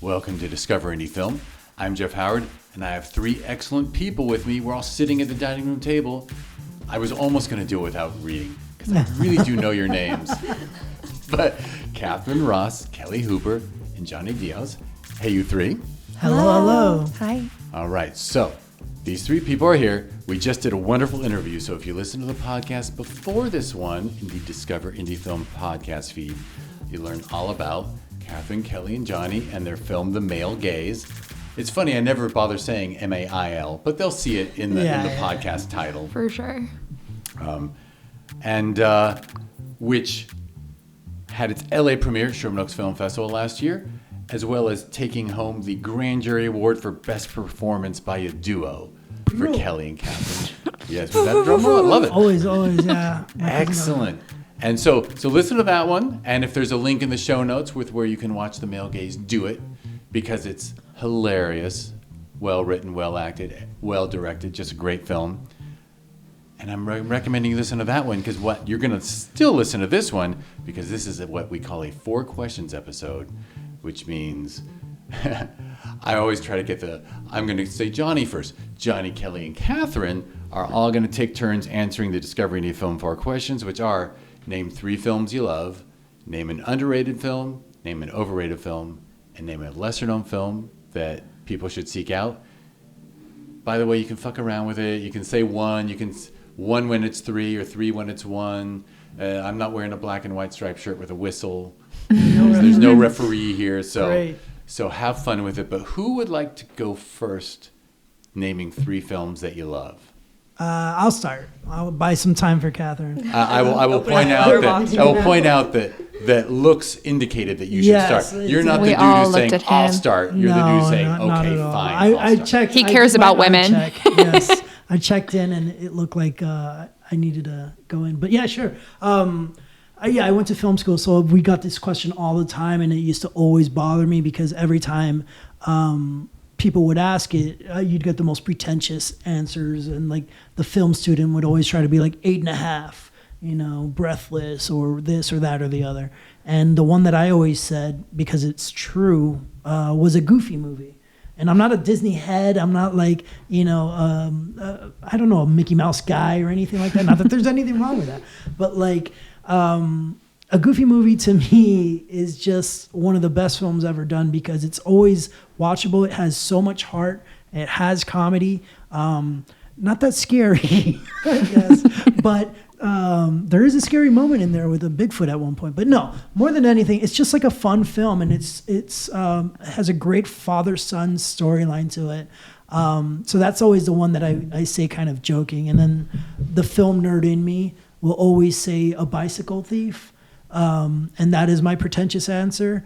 Welcome to Discover Indie Film. I'm Jeff Howard, and I have three excellent people with me. We're all sitting at the dining room table. I was almost going to do it without reading, because I really do know your names. But Kathryn Ross, Kelly Hooper, and Jonny Diaz. Hey, you three. Hello. Hi. All right, so these three people are here. We just did a wonderful interview, so if you listen to the podcast before this one in the Discover Indie Film podcast feed, you learn all about Kathryn, Kelly, and Jonny and their film, The Male Gaze. It's funny, I never bother saying M-A-I-L, but they'll see it in the podcast title. For sure. Which had its LA premiere at Sherman Oaks Film Festival last year, as well as taking home the Grand Jury Award for Best Performance by a Duo for Kelly and Kathryn. Yes, was that drum roll? I love it. Always, yeah. Excellent. And so listen to that one, and if there's a link in the show notes with where you can watch The Male Gaze, do it, because it's hilarious, well written, well acted, well directed, just a great film. And I'm recommending you listen to that one, because you're going to still listen to this one, because this is what we call a 4 questions episode, which means I always try to get I'm going to say Jonny first. Jonny, Kelly, and Kathryn are all going to take turns answering the Discovery Indie Film 4 questions, which are: name 3 films you love, name an underrated film, name an overrated film, and name a lesser-known film that people should seek out. By the way, you can fuck around with it. You can say 1. You can 1 when it's 3, or 3 when it's 1. I'm not wearing a black and white striped shirt with a whistle. There's no referee here, so have fun with it. But who would like to go first, naming 3 films that you love? I'll start. I'll buy some time for Kathryn. I will point out that looks indicated that you should start. You're not the dude who's saying I'll start. You're the dude saying okay, fine. I checked. He cares about women. Yes, I checked in and it looked like I needed to go in. But yeah, sure. I went to film school, so we got this question all the time, and it used to always bother me because every time people would ask it, you'd get the most pretentious answers, and like the film student would always try to be like 8.5, Breathless, or this or that or the other. And the one that I always said, because it's true, was a Goofy movie. And I'm not a Disney head. I'm not like, I don't know, a Mickey Mouse guy or anything like that. Not that there's anything wrong with that. But like, a Goofy movie to me is just one of the best films ever done, because it's always watchable. It has so much heart. It has comedy. Not that scary, I guess. But there is a scary moment in there with a Bigfoot at one point. But no, more than anything, it's just like a fun film, and it has a great father-son storyline to it. So that's always the one that I say kind of joking. And then the film nerd in me will always say A Bicycle Thief. And that is my pretentious answer.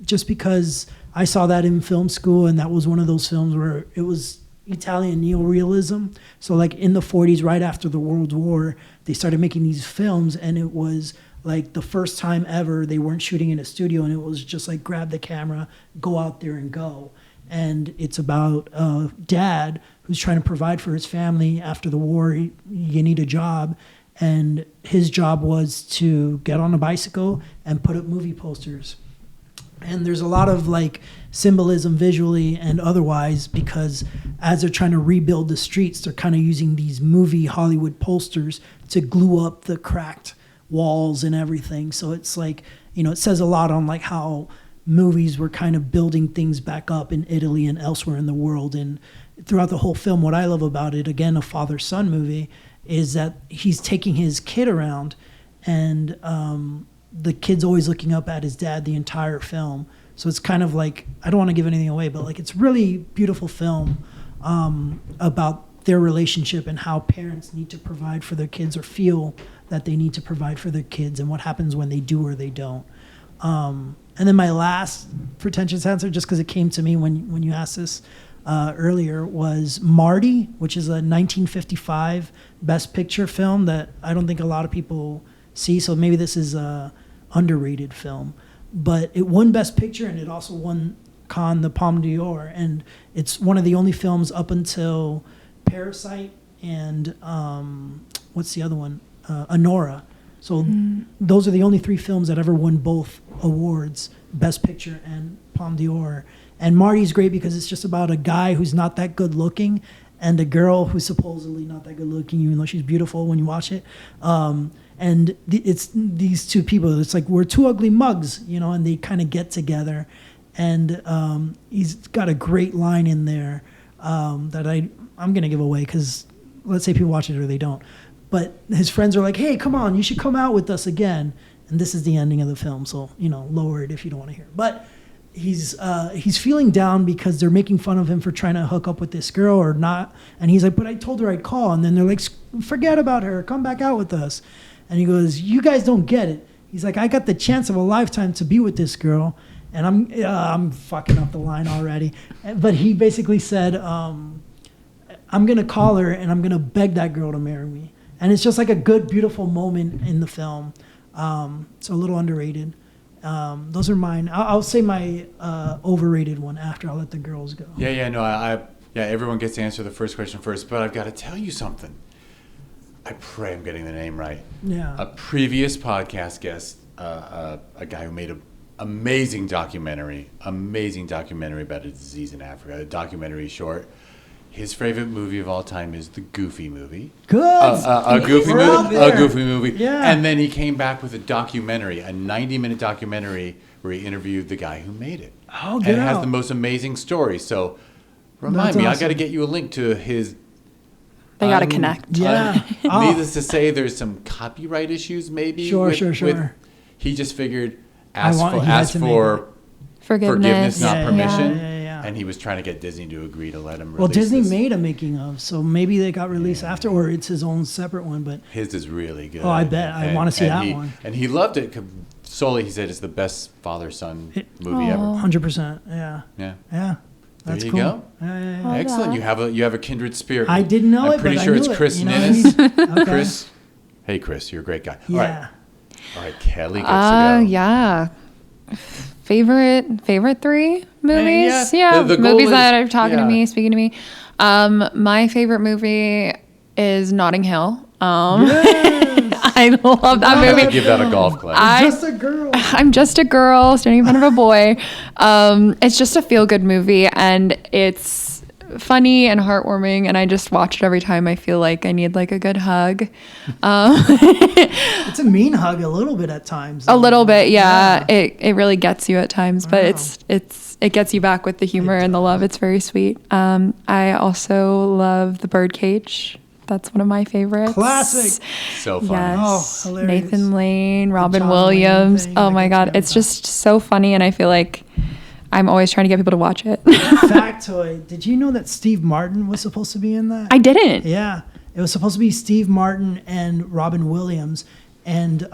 Just because I saw that in film school, and that was one of those films where it was Italian neorealism. So like in the 40s, right after the World War, they started making these films, and it was like the first time ever they weren't shooting in a studio, and it was just like grab the camera, go out there and go. And it's about a dad who's trying to provide for his family after the war. You need a job. And his job was to get on a bicycle and put up movie posters. And there's a lot of like symbolism visually and otherwise, because as they're trying to rebuild the streets, they're kind of using these movie Hollywood posters to glue up the cracked walls and everything. So it's like, it says a lot on like how movies were kind of building things back up in Italy and elsewhere in the world. And throughout the whole film, what I love about it, again, a father-son movie, is that he's taking his kid around, and the kid's always looking up at his dad the entire film. So it's kind of like, I don't want to give anything away, but like it's really beautiful film about their relationship and how parents need to provide for their kids, or feel that they need to provide for their kids, and what happens when they do or they don't. And then my last pretentious answer, just because it came to me when you asked this earlier, was Marty, which is a 1955 Best Picture film that I don't think a lot of people see. So maybe this is a underrated film, but it won Best Picture, and it also won Cannes the Palme d'Or. And it's one of the only films up until Parasite and what's the other one? Anora. So those are the only 3 films that ever won both awards Best Picture and Palme d'Or. And Marty's great because it's just about a guy who's not that good looking and a girl who's supposedly not that good looking, even though she's beautiful when you watch it. It's these two people. It's like we're two ugly mugs, and they kind of get together. And he's got a great line in there that I'm going to give away because let's say people watch it or they don't. But his friends are like, hey, come on, you should come out with us again. And this is the ending of the film. So, lower it if you don't want to hear it. But he's feeling down because they're making fun of him for trying to hook up with this girl or not. And he's like, but I told her I'd call. And then they're like, forget about her. Come back out with us. And he goes, you guys don't get it. He's like, I got the chance of a lifetime to be with this girl. And I'm fucking up the line already. But he basically said, I'm going to call her and I'm going to beg that girl to marry me. And it's just like a good, beautiful moment in the film. So a little underrated. Those are mine. I'll say my overrated one after. I'll let the girls go. Yeah, everyone gets to answer the first question first, but I've got to tell you something. I pray I'm getting the name right. Yeah. A previous podcast guest, a guy who made an amazing documentary about a disease in Africa, a documentary short. His favorite movie of all time is the Goofy movie. Good. A Goofy movie. Yeah. And then he came back with a documentary, a 90-minute documentary where he interviewed the guy who made it. Oh, good. And it has the most amazing story. So remind me, awesome. I got to get you a link to his. They got to connect. Yeah. Needless to say, there's some copyright issues maybe. Sure. He just figured He had ask to make for forgiveness, not permission. Yeah. And he was trying to get Disney to agree to let him release Well, Disney this. made a making of, so maybe they got released after, or it's his own separate one. But his is really good. Oh, I bet. I want to see that one. And he loved it solely. He said it's the best father-son movie ever. 100%. Yeah. That's There you cool. go. Yeah. Excellent. You have a kindred spirit. I didn't know I'm it, pretty but sure I it's knew Chris it. Ninnis. Okay. Chris. Hey, Chris, you're a great guy. Yeah. All right, Kelly gets to go. Yeah. Favorite three movies? Yeah. The goal movies is- that are talking to yeah. me, speaking to me. My favorite movie is Notting Hill. I love that I'm movie. gonna give that a golf clap. Just a girl. I'm just a girl standing in front of a boy. It's just a feel-good movie, and it's funny and heartwarming, and I just watch it every time I feel like I need like a good hug. It's a mean hug a little bit at times. A little bit, yeah. It really gets you at times, but it gets you back with the humor and the love. It's very sweet. I also love The Birdcage. That's one of my favorites. Classic. So fun. Yes. Oh, hilarious. Nathan Lane, Robin John Williams. Wayne thing, Oh like my it's God. good It's stuff. just so funny, and I feel like I'm always trying to get people to watch it. Factoid. Did you know that Steve Martin was supposed to be in that? I didn't. Yeah. It was supposed to be Steve Martin and Robin Williams, and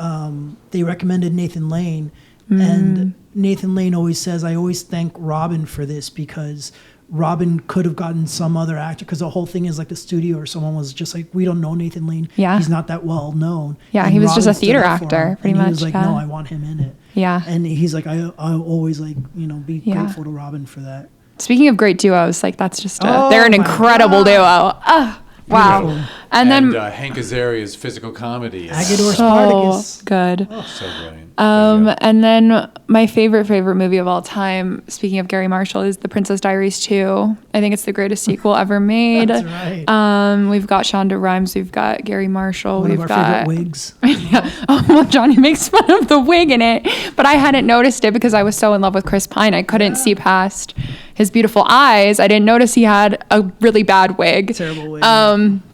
they recommended Nathan Lane. And Nathan Lane always says, I always thank Robin for this because Robin could have gotten some other actor, because the whole thing is like the studio or someone was just like, we don't know Nathan Lane. Yeah. He's not that well known. Yeah, And he was just a Robin stood theater up for actor, him, pretty and much, He was like, yeah. no, I want him in it. Yeah. And he's like, I always like, be Yeah. grateful to Robin for that. Speaking of great duos, like that's just Oh they're an my incredible God. duo. Oh, wow. Beautiful. And then Hank Azaria's physical comedy. is Agador so Spartacus. good. so brilliant. There you go. And then my favorite movie of all time, speaking of Gary Marshall, is The Princess Diaries 2. I think it's the greatest sequel ever made. That's right. We've got Shonda Rhimes, we've got Gary Marshall, One we've of our got favorite wigs. yeah. Oh, well, Johnny makes fun of the wig in it, but I hadn't noticed it because I was so in love with Chris Pine. I couldn't see past his beautiful eyes. I didn't notice he had a really bad wig. Terrible wig.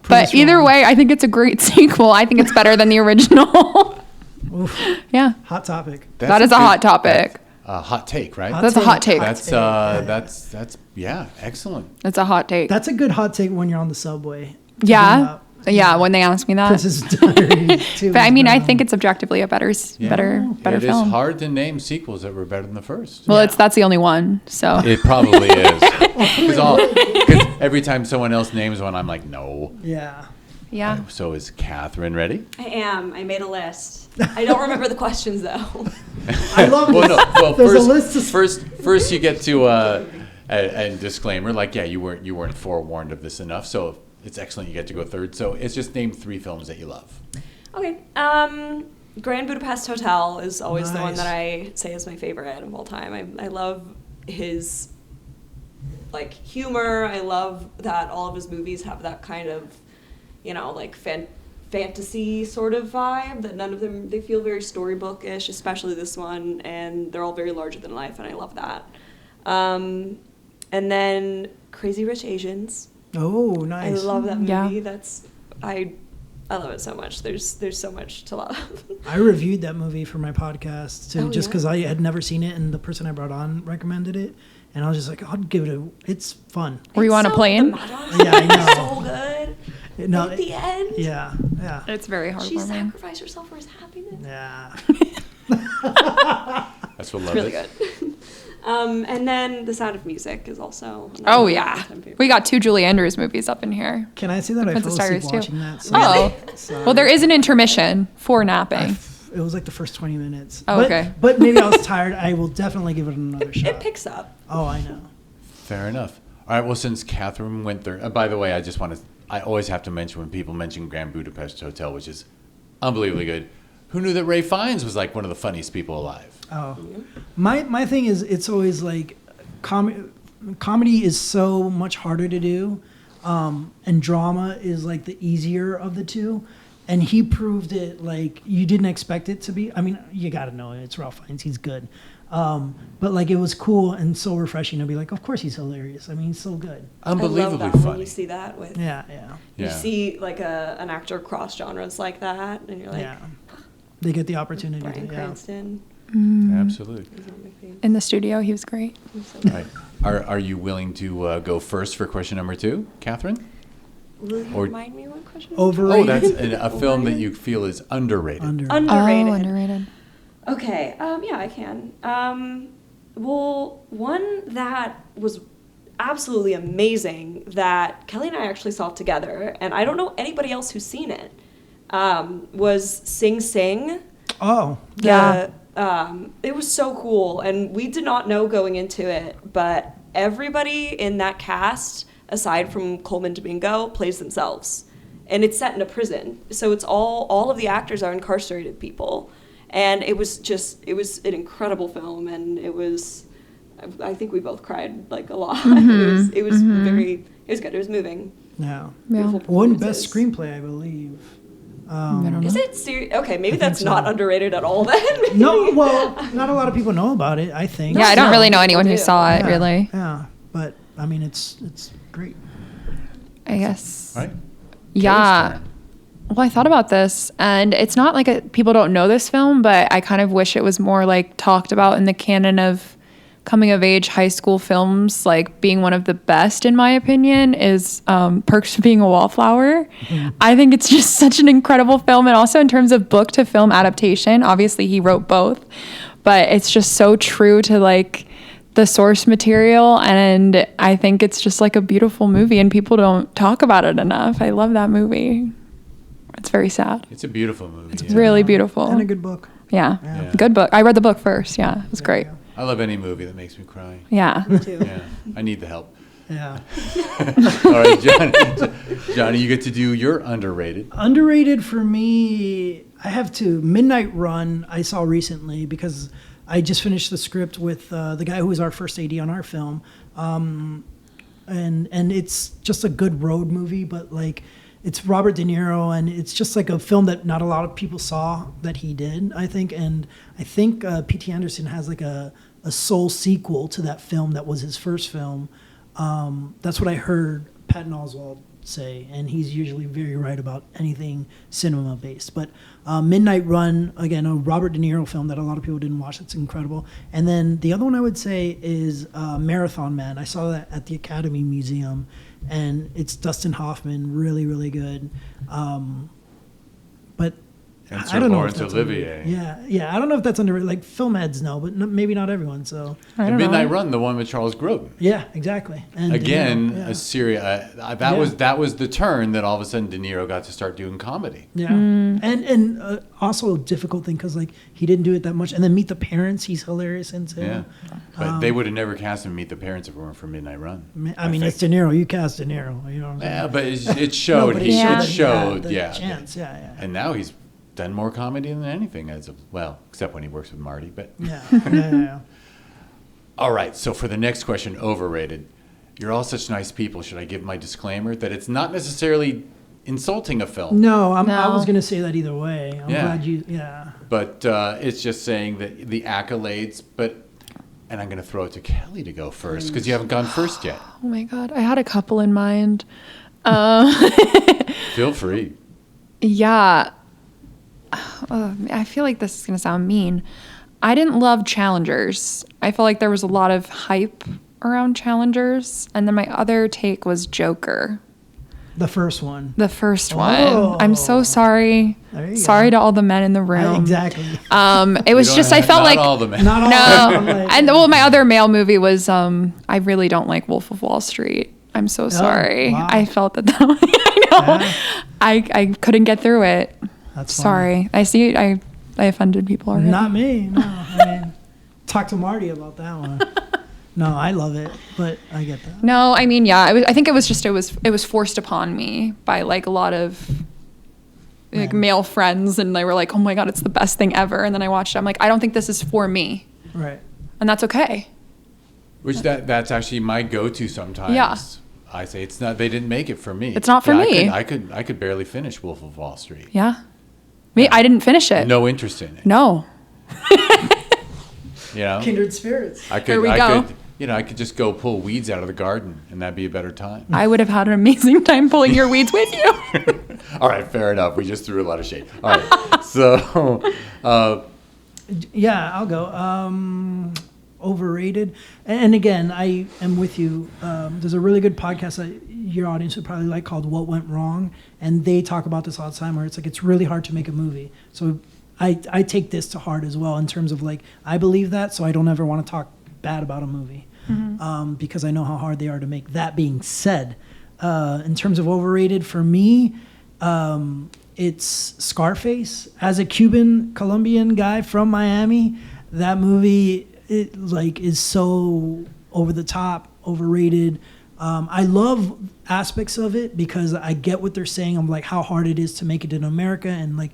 But Pretty either strong. way, I think it's a great sequel. I think it's better than the original. Oof. Yeah. Hot topic. That is a hot topic. Hot take, right? Hot That's a hot take. That's excellent. It's a hot take. That's a good hot take when you're on the subway. Yeah. Yeah, when they ask me that. Princess Diaries too. But I is mean, I better. think it's objectively a better It film. is hard to name sequels that were better than the first. Well, that's the only one. So It probably is. Because every time someone else names one, I'm like, no. Yeah. yeah. So is Kathryn ready? I am. I made a list. I don't remember the questions though. I love Well, this. no. Well, There's a list of first you get to a disclaimer, like, yeah, you weren't forewarned of this enough, so it's excellent you get to go third. So it's just name 3 films that you love. Okay. Grand Budapest Hotel is always the one Nice. that I say is my favorite of all time. I love his like humor. I love that all of his movies have that kind of, you know, like fantasy sort of vibe, that none of them, they feel very storybookish, especially this one, and they're all very larger than life, and I love that. And then Crazy Rich Asians. Oh, nice. I love that movie. Yeah. That's I love it so much. There's so much to love. I reviewed that movie for my podcast too, Oh, just yeah? because I had never seen it, and the person I brought on recommended it, and I was just like, I'll give it it's fun. Were you on a plane? The Yeah, I know. so good. No, At the end, yeah. It's very she heartwarming. sacrificed herself for his happiness. Yeah. That's what love It's really is. good. And then The Sound of Music is also. another Oh one of yeah, my all-time favorites. we got 2 Julie Andrews movies up in here. Can I say that I fell Princess asleep Diaries too. watching that? So Oh, sorry. well, there is an intermission for napping. It was like the first 20 minutes. Oh, But- okay. But maybe I was tired. I will definitely give it another shot. It picks up. Oh, I know. Fair enough. All right. Well, since Kathryn went through, by the way, I always have to mention when people mention Grand Budapest Hotel, which is unbelievably good. Who knew that Ray Fiennes was like one of the funniest people alive? Oh, my thing is, it's always like comedy is so much harder to do, and drama is like the easier of the two. And he proved it. Like, you didn't expect it to be. I mean, you got to know it. It's Ralph Fiennes. He's good. But like, it was cool and so refreshing to be like, of course he's hilarious. I mean, he's so good. Unbelievably I love that when funny. you see that with. Yeah. You Yeah. see like an actor cross genres like that, and you're like, Yeah. They get the opportunity Bryan to. Cranston. Absolutely. He's one of my favorites. In the studio, he was great. He's so All right. Are you willing to go first for question number 2, Kathryn? Will you Or- remind me what question? Overrated. Oh, that's a film that you feel is underrated. Underrated. Oh, underrated. Okay, yeah, I can. Well, one that was absolutely amazing that Kelly and I actually saw together, and I don't know anybody else who's seen it, was Sing Sing. Oh, Yeah. It was so cool, and we did not know going into it, but everybody in that cast, aside from Coleman Domingo, plays themselves. And it's set in a prison, so it's all of the actors are incarcerated people. And it was an incredible film, and I think we both cried like a lot. It was good. It was moving. yeah. Beautiful Won best performances. screenplay, I believe. I don't know. Is it serious? Okay, maybe think that's so. not underrated at all then. No, well, not a lot of people know about it, I think. Yeah, I don't No, really know people anyone who do. saw it, Yeah, really. Yeah, but I mean, it's great. I guess. Right? Yeah. Kelly's turn. Well, I thought about this, and it's not like people don't know this film, but I kind of wish it was more like talked about in the canon of coming of age high school films. Like being one of the best, in my opinion, is Perks of Being a Wallflower. I think it's just such an incredible film, and also in terms of book to film adaptation. Obviously, he wrote both, but it's just so true to like the source material, and I think it's just like a beautiful movie, and people don't talk about it enough. I love that movie. It's very sad. It's a beautiful movie. It's yeah. really beautiful. And a good book. Yeah. Yeah. Good book. I read the book first. Yeah, it was great. Yeah. I love any movie that makes me cry. Yeah. Too. Yeah, I need the help. Yeah. All right, Johnny, you get to do your underrated. Underrated for me, I have to. Midnight Run, I saw recently because I just finished the script with the guy who was our first AD on our film. And it's just a good road movie, but like, it's Robert De Niro, and it's just like a film that not a lot of people saw that he did, I think. And I think P.T. Anderson has like a soul sequel to that film that was his first film. That's what I heard Patton Oswalt say, and he's usually very right about anything cinema based. But Midnight Run, again, a Robert De Niro film that a lot of people didn't watch. It's incredible. And then the other one I would say is Marathon Man. I saw that at the Academy Museum, and it's Dustin Hoffman, really, really good. But And I Sir don't know Laurence if that's Olivier. yeah. I don't know if that's underrated. Like, film heads know, but maybe not everyone. So I The don't Midnight know. Run, the one with Charles Grodin. yeah, exactly. And Again, yeah. a series. That was the turn that all of a sudden De Niro got to start doing comedy. Yeah, and also a difficult thing because like he didn't do it that much. And then Meet the Parents, he's hilarious in too. Yeah, but they would have never cast him Meet the Parents if it weren't for Midnight Run. I mean, think. it's De Niro. You cast De Niro. You know what I'm saying? Yeah, but it showed. but He showed it that showed. the Yeah. chance. Yeah. And now he's done more comedy than anything except when he works with Marty. But Yeah. all right. So for the next question, overrated. You're all such nice people. Should I give my disclaimer that it's not necessarily insulting a film? No, I No. was gonna say that either way. I'm Yeah. glad you. Yeah. But it's just saying that the accolades. And I'm going to throw it to Kelly to go first because you haven't gone first yet. Oh my God. I had a couple in mind. Feel free. Yeah. I feel like this is going to sound mean. I didn't love Challengers. I felt like there was a lot of hype around Challengers. And then my other take was Joker. The first one. The first Oh. one. I'm so sorry. There you Sorry go. to all the men in the room. Exactly. It was just, I felt not like, all the men. Not all. no. I'm like- And well, my other male movie was, I really don't like Wolf of Wall Street. I'm so sorry. wow. I felt that I know. Yeah. I couldn't get through it. That's funny. Sorry. I see. I offended people already. Not me. No. I mean, talk to Marty about that one. No, I love it, but I get that. No, I mean, yeah. I think it was forced upon me by like a lot of like Men. male friends, and they were like, "Oh my God, it's the best thing ever." And then I watched it. I'm like, I don't think this is for me, Right. and that's okay. Which that's actually my go-to sometimes. Yeah. I say it's not. They didn't make it for me. It's not for me. I could barely finish Wolf of Wall Street. Yeah. Me, I didn't finish it. No interest in it. No. You know. Kindred spirits. I could. Here we I go. could. I could just go pull weeds out of the garden, and that'd be a better time. I would have had an amazing time pulling your weeds with you. All right, fair enough. We just threw a lot of shade. All right, so Yeah, I'll go. Overrated. And again, I am with you. There's a really good podcast that your audience would probably like called What Went Wrong. And they talk about this all the time where it's like, it's really hard to make a movie. So I take this to heart as well in terms of like, I believe that, so I don't ever want to talk bad about a movie. Because I know how hard they are to make. That being said, in terms of overrated, for me, it's Scarface. As a Cuban Colombian guy from Miami, that movie is so over the top, overrated. I love aspects of it because I get what they're saying. I'm like how hard it is to make it in America and like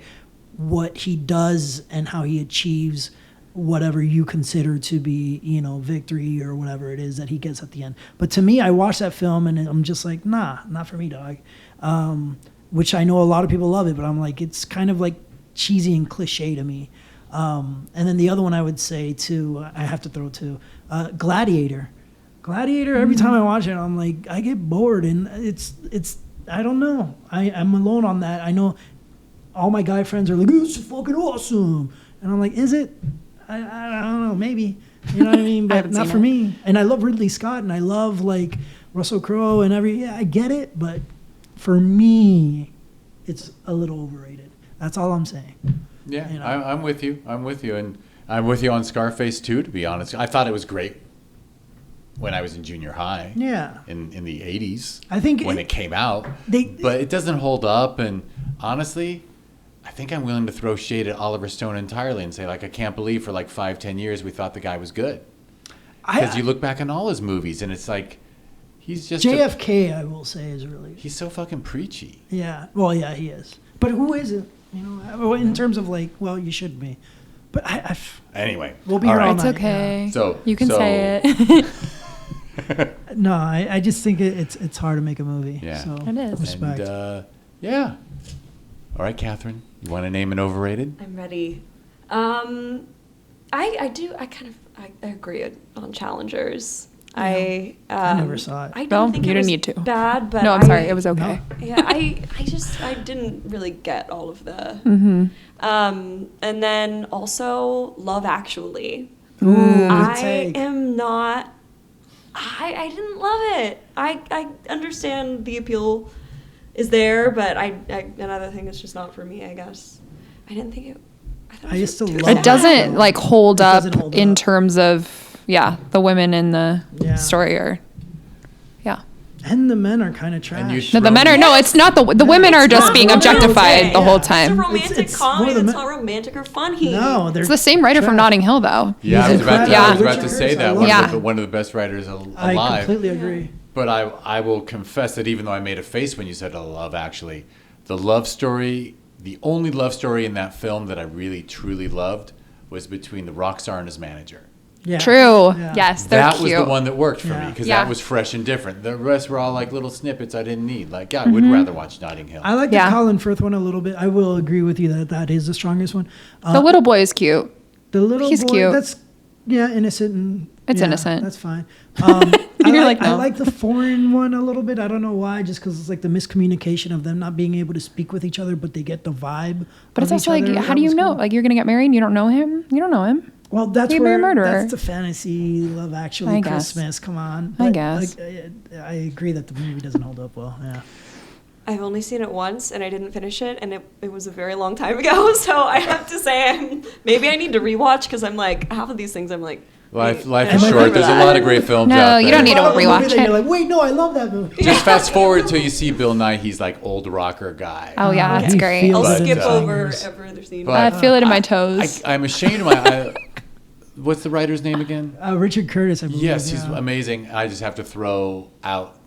what he does and how he achieves whatever you consider to be, victory or whatever it is that he gets at the end. But to me, I watch that film and I'm just like, nah, not for me, dog. Which I know a lot of people love it, but I'm like, it's kind of like cheesy and cliche to me. And then the other one I would say too, I have to throw to Gladiator. Gladiator, every time I watch it, I'm like, I get bored and it's I don't know. I'm alone on that. I know all my guy friends are like, this is fucking awesome. And I'm like, is it? I don't know, maybe. You know what I mean? But not for me. And I love Ridley Scott and I love like Russell Crowe and I get it, but for me, it's a little overrated. That's all I'm saying. yeah, You know. I'm with you. And I'm with you on Scarface too. To be honest, I thought it was great when I was in junior high. Yeah. In the 80s. I think when it came out. they- But it doesn't hold up. And honestly, I think I'm willing to throw shade at Oliver Stone entirely and say, like, I can't believe for like 5-10 years we thought the guy was good. Because you look back on all his movies and it's like, he's just JFK, I will say, is really. he's so fucking preachy. Yeah. Well, yeah, he is. But who isn't? In terms of like, well, you should be. But Anyway, We'll be all here all right. It's night, okay. So- you can so- say it. no, I just think it's hard to make a movie. Yeah. So, It is. Respect. And yeah. All right, Kathryn, you want to name an overrated? I'm ready. I do. I agree on Challengers. I never saw it. I didn't Well, think you it didn't was need to. bad, but No, I'm sorry. It was okay. Yeah, I didn't really get all of the. Mm-hmm. And then also Love Actually. Ooh, good I take. am not. I didn't love it. I understand the appeal is there, but another thing is just not for me. I guess I didn't think it. I thought I it used was to too love It it. doesn't like hold It up doesn't hold in up. terms of the women in the Yeah. story are And the men are kind of trash. And you no, the men are no, it's not the women are just not being romantic. objectified the whole It's a time. romantic It's comedy more the that's ma- not romantic or funny. No, they're It's the same writer from trash. Notting Hill though. Yeah, I He's was about to, incredible. I was about Richard to say Harris, I that. love him. One of the best writers I alive. completely agree. But I will confess that even though I made a face when you said Love Actually, the love story the only love story in that film that I really truly loved was between the rock star and his manager. Yeah. True. Yeah. Yes, they're That cute. was the one that worked for me Yeah. because Yeah. that was fresh and different. The rest were all like little snippets I didn't need. Like, I would rather watch Notting Hill. I like Yeah. the Colin Firth one a little bit. I will agree with you that is the strongest one. The little boy is cute. The little He's boy, cute. that's innocent and It's yeah, innocent. That's fine. You're like, I no. like the foreign one a little bit. I don't know why, just because it's like the miscommunication of them not being able to speak with each other, but they get the vibe. But it's of also each like, other. how That do you was know? cool. Like, you're gonna get married and you don't know him? You don't know him. Well, that's He'd be a where murderer. that's the fantasy Love Actually I guess. Christmas. Come on, I guess. like, I agree that the movie doesn't hold up well. Yeah. I've only seen it once and I didn't finish it, and it was a very long time ago. So I have to say, maybe I need to rewatch because I'm like, half of these things I'm like, Life wait, is I short. remember There's a that. lot of great films No, out there. you don't need to Well, a movie rewatch that it. You're like, wait, no, I love that movie. Just fast forward till you see Bill Nye. He's like old rocker guy. Oh yeah, Okay. that's He great. feels I'll But, skip over fingers. every other scene. But- I feel it in my toes. I'm ashamed of my. What's the writer's name again? Richard Curtis, I believe. Yes, he's yeah. amazing. I just have to throw out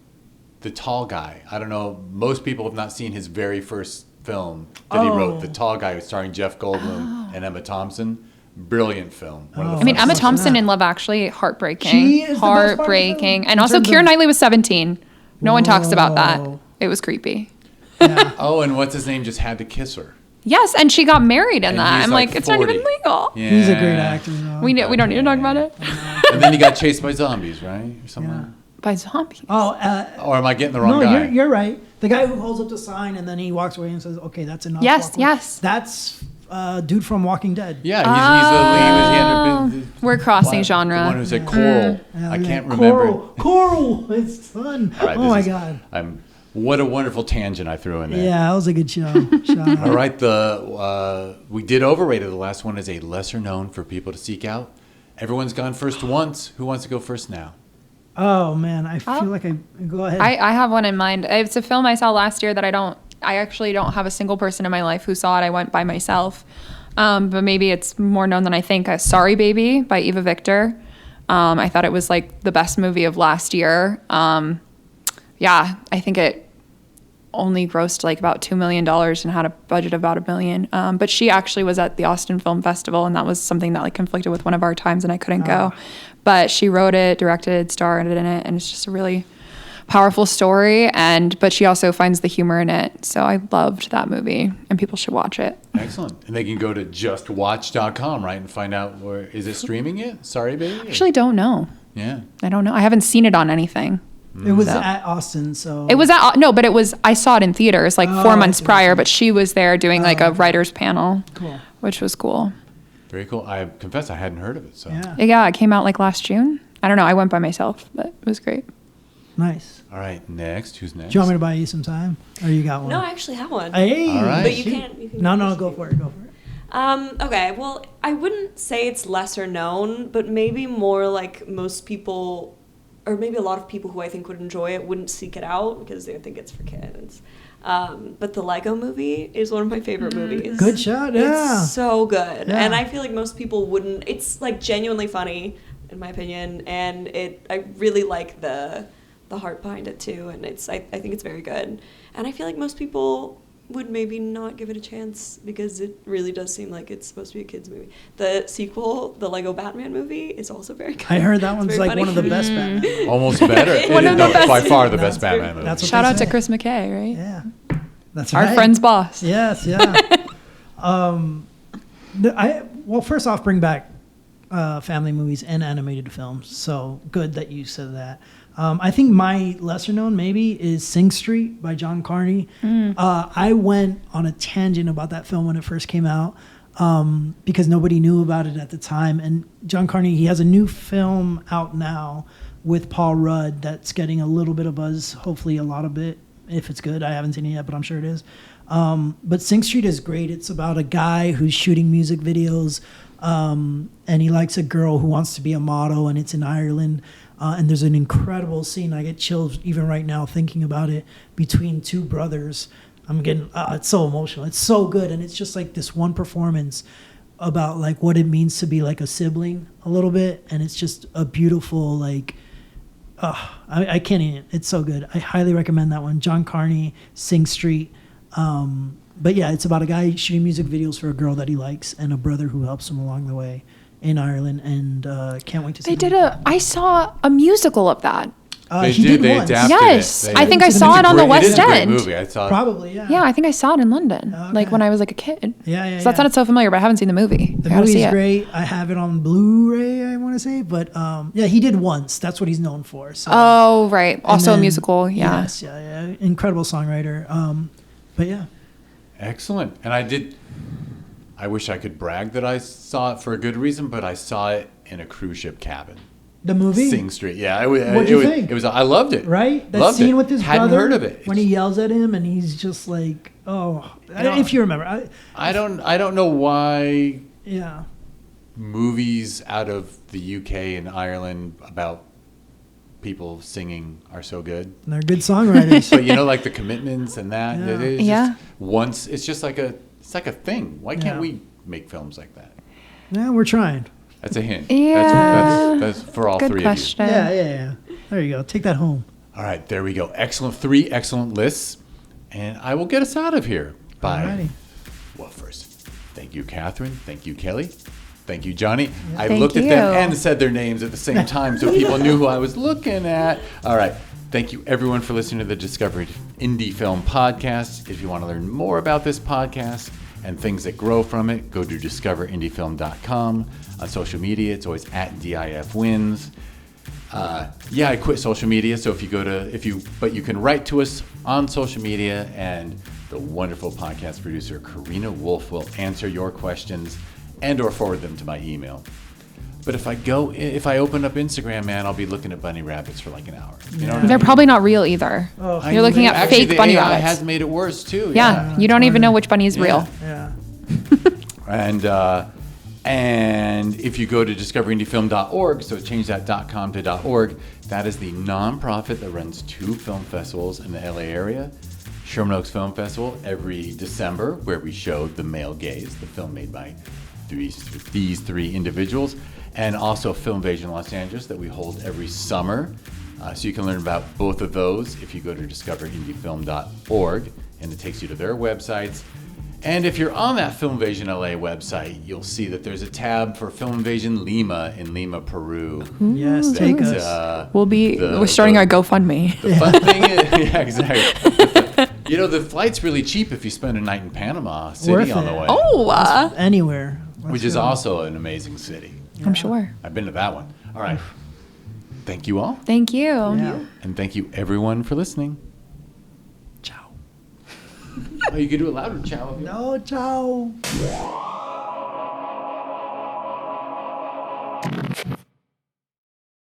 the tall guy. I don't know. Most people have not seen his very first film that he wrote. Oh. The Tall Guy, starring Jeff Goldblum and Emma Thompson. Brilliant film. One of the Oh. I mean, first Emma ones. Thompson in Love Actually, heartbreaking. She is the best part of the Heartbreaking. film And in also, terms Keira of- Knightley was 17. No one talks about that. Whoa. It was creepy. Yeah. Oh, and what's his name? Just had to kiss her. Yes, and she got married in And that. he's I'm like like, it's not even 40. legal. Yeah. He's a great actor. Though. We don't need to talk about it. And then he got chased by zombies, right? Or something. Yeah. By zombies. Oh, Or am I getting the wrong no, guy? you're right. The guy who holds up the sign and then he walks away and says, "Okay, that's enough." Yes, walk away." yes. That's dude from Walking Dead. Yeah, he's the lead. He was We're crossing the genre. one who said Coral. Yeah, I yeah. can't remember. Coral, his son. All right, Oh this my is- God. What a wonderful tangent I threw in there. Yeah, that was a good show. Shout out. All right, we did Overrated. The last one is a lesser known for people to seek out. Everyone's gone first once. Who wants to go first now? Oh man, I feel like I go ahead. I have one in mind. It's a film I saw last year that I actually don't have a single person in my life who saw it. I went by myself. But maybe it's more known than I think. Sorry Baby by Eva Victor. I thought it was like the best movie of last year. Yeah, I think it only grossed like about $2 million and had a budget of about $1 million. But she actually was at the Austin Film Festival, and that was something that like conflicted with one of our times, and I couldn't go. But she wrote it, directed, starred in it, and it's just a really powerful story. But she also finds the humor in it. So I loved that movie, and people should watch it. Excellent. And they can go to justwatch.com, right, and find out where is it streaming it? Sorry, baby. Actually, don't know. Yeah. I don't know. I haven't seen it on anything. it was So. at Austin, so It was but it was, I saw it in theaters like 4 months I see. prior, but she was there doing like a writer's panel, cool. which was cool. Very cool. I confess I hadn't heard of it. So. Yeah, Yeah, it came out like last June. I don't know. I went by myself, but it was great. nice. All right. Next. Who's next? Do you want me to buy you some time, or you got one? No, I actually have one. Hey, All right. But you can't. You can No, go for it. Go for it. Okay, well, I wouldn't say it's lesser known, but maybe more like most people, or maybe a lot of people who I think would enjoy it wouldn't seek it out because they think it's for kids. But the Lego Movie is one of my favorite movies. Good shot. Yeah. It's so good. Yeah. And I feel like most people wouldn't. It's like genuinely funny, in my opinion, and I really like the heart behind it too, and I think it's very good. And I feel like most people would maybe not give it a chance because it really does seem like it's supposed to be a kids movie. The sequel, the Lego Batman movie, is also very good. I heard that It's one's very like one of the funny. best Batman. Almost better. One of the best. By far the best That's- Batman movie. that's what Shout they out to say. Chris McKay, right? Yeah, that's Our right. friend's boss. Yes, yeah. Well, first off, bring back family movies and animated films. So good that you said that. I think my lesser known maybe is Sing Street by John Carney. I went on a tangent about that film when it first came out because nobody knew about it at the time. And John Carney, he has a new film out now with Paul Rudd that's getting a little bit of buzz, hopefully a lot of it, if it's good. I haven't seen it yet, but I'm sure it is. But Sing Street is great. It's about a guy who's shooting music videos, and he likes a girl who wants to be a model, and it's in Ireland. And there's an incredible scene. I get chills even right now thinking about it, between two brothers. I'm getting, it's so emotional. It's so good. And it's just like this one performance about like what it means to be like a sibling a little bit. And it's just a beautiful, like, I can't even, it's so good. I highly recommend that one. John Carney, Sing Street. But yeah, it's about a guy shooting music videos for a girl that he likes and a brother who helps him along the way in Ireland. And can't wait to see. I saw a musical of that. They He did. did They once. adapted Yes, it. I think I It's a saw it on the It is West a great End. movie. I saw it. Probably, yeah. Yeah, I think I saw it in London, like Okay. when I was like a kid. Yeah. So that sounded so familiar, but I haven't seen the movie. The I gotta movie see is it. great. I have it on Blu-ray, I want to say. But yeah, he did once. That's what he's known for. So. Oh, right. Also a And then- musical. Yeah. Yes, yeah. Incredible songwriter. But yeah. Excellent. And I wish I could brag that I saw it for a good reason, but I saw it in a cruise ship cabin. The movie? Sing Street. Yeah. What'd you think? It was, I loved it. Right? That Loved scene it. with his Hadn't brother heard of it. when he yells at him and he's just like, oh, if you remember. I don't know why Yeah. movies out of the UK and Ireland about people singing are so good. And they're good songwriters. But like the commitments and that. Yeah. It is Yeah. just once it's just like a thing. Why can't Yeah. we make films like that? Yeah, we're trying. That's a hint. Yeah. That's for all Good three question. Yeah. There you go. Take that home. of you. All right, there we go. Three excellent lists. And I will get us out of here by, Alrighty. well, first, thank you, Kathryn. Thank you, Kelly. Thank you, Johnny. I Thank looked at you. them and said their names at the same time so people knew who I was looking at. All right. Thank you, everyone, for listening to the Discovery Indie Film Podcast. If you want to learn more about this podcast and things that grow from it, go to discoverindiefilm.com. On social media, it's always at DIFwins. I quit social media, so but you can write to us on social media, and the wonderful podcast producer Karina Wolf will answer your questions and/or forward them to my email. But if I open up Instagram, man, I'll be looking at bunny rabbits for like an hour. You know what I They're mean? probably not real either. Oh. You're looking at Actually, fake the bunny AI rabbits. has made it worse too. Yeah, you don't even know which bunny is Yeah. real. Yeah. And if you go to discoverindiefilm.org, so change that .com to .org, that is the nonprofit that runs 2 film festivals in the LA area. Sherman Oaks Film Festival every December, where we showed The Male Gaze, the film made by these 3 individuals, and also Film Invasion Los Angeles that we hold every summer. So you can learn about both of those if you go to discoverindiefilm.org, and it takes you to their websites. And if you're on that Film Invasion LA website, you'll see that there's a tab for Film Invasion Lima in Lima, Peru. Yes, take That's, us. We're starting our GoFundMe. The fun thing is, yeah, exactly. The flight's really cheap if you spend a night in Panama City Worth on the it. way. Oh, Anywhere. Which is also an amazing city. I'm sure. I've been to that one. All right. Thank you all. Thank you. Yeah. And thank you, everyone, for listening. Ciao. Oh, you could do it louder. Ciao. No, ciao.